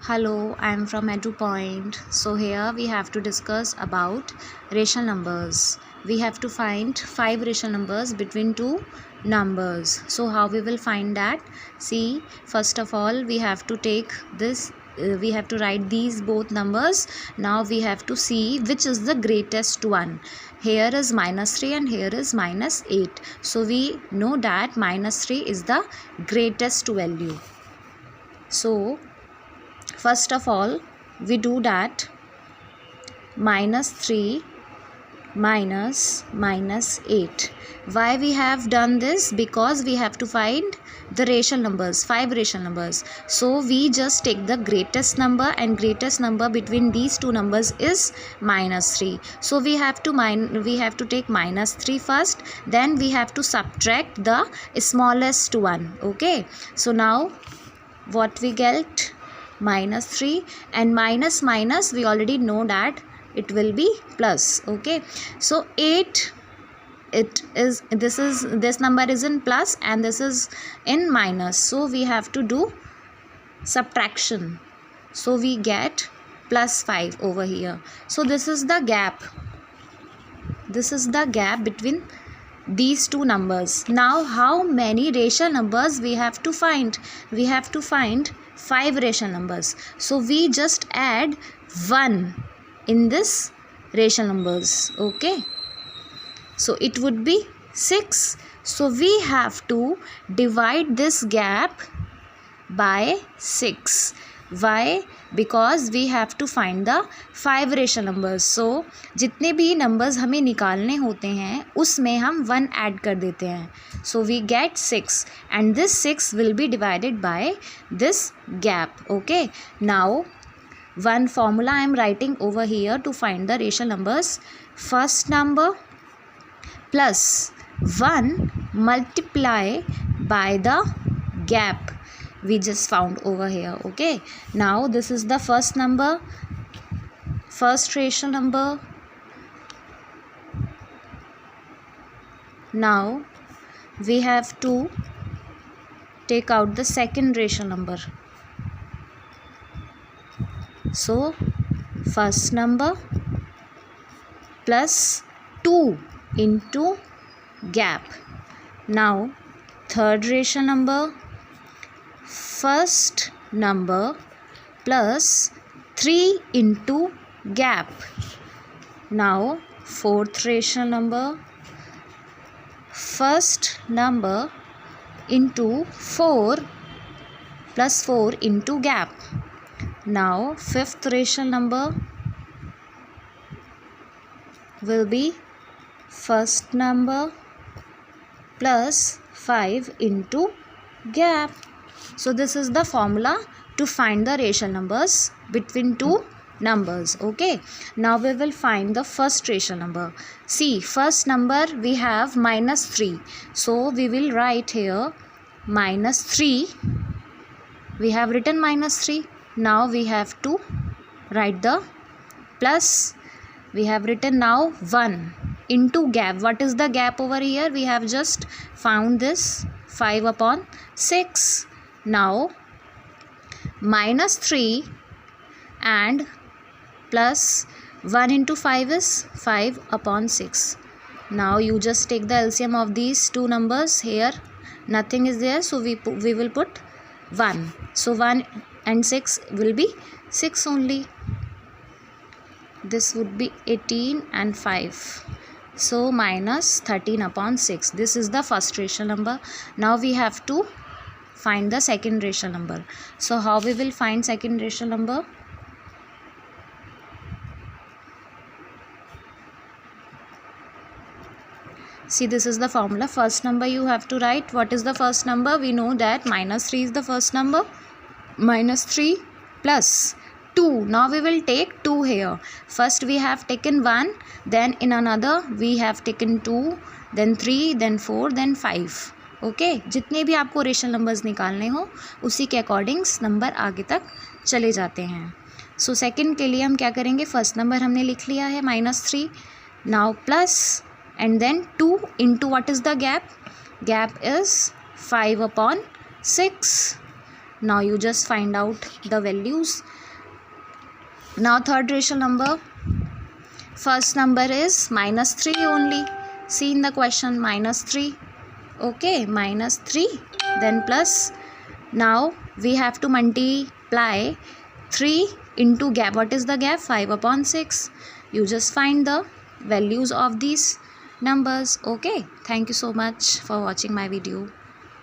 Hello, I am from EduPoint. So here we have to discuss about rational numbers. We have to find 5 rational numbers between two numbers. So how we will find that? See, first of all we have to take this we have to write these both numbers. Now we have to see which is the greatest one. Here is -3 and here is -8. So we know that -3 is the greatest value. So first of all we do that -3 minus -8. Why we have done this? Because we have to find the rational numbers, 5 rational numbers. So we just take the greatest number, and greatest number between these two numbers is -3. So we have to take -3 first, then we have to subtract the smallest one. Okay, so now what we get? -3, and minus we already know that it will be plus. Okay, so 8, this number is in plus and this is in minus, so we have to do subtraction. So we get +5 over here. So this is the gap between these two numbers. Now how many rational numbers we have to find? We have to find 5 rational numbers. So we just add 1 in this rational numbers. Okay, so it would be 6. So we have to divide this gap by 6. Why? Because we have to find the 5 rational numbers. So जितने भी numbers हमें निकालने होते हैं उसमें हम 1 add कर देते हैं. So we get 6, and this 6 will be divided by this gap. Okay, now one formula I am writing over here to find the rational numbers. First number plus 1 multiply by the gap we just found over here. Okay, now this is the first number, first rational number. Now we have to take out the second rational number. So first number plus 2 into gap. Now third rational number, first number plus 3 into gap. Now fourth rational number, first number into 4 plus 4 into gap. Now fifth rational number will be first number plus 5 into gap. So this is the formula to find the rational numbers between two numbers. Okay, now we will find the first rational number. See, first number we have -3. So we will write here -3. We have written -3. Now we have to write the plus. We have written now 1 into gap. What is the gap over here? We have just found this 5/6. Now -3 and plus 1 into 5 is 5/6. Now you just take the LCM of these two numbers. Here nothing is there, so we will put 1. So 1 and 6 will be 6 only. This would be 18 and 5. So -13/6. This is the first rational number. Now we have to find the second rational number. So how we will find second rational number? See, this is the formula. First number you have to write. What is the first number? We know that -3 is the first number. -3 plus 2. Now we will take 2 here. First we have taken 1, then in another we have taken 2, then 3, then 4, then 5. Okay, जितने भी आपको rational numbers निकालने हो उसी के according number आगे तक चले जाते हैं. सो सेकंड के लिए हम क्या करेंगे? फर्स्ट नंबर हमने लिख लिया है -3. Now plus and then 2 into what is the gap? Gap is 5/6. Now you just find out the values. Now third rational number, first number is -3 only. See in the question, -3. Okay, -3, then plus. Now we have to multiply 3 into gap. What is the gap? 5/6. You just find the values of these numbers. Okay, thank you so much for watching my video.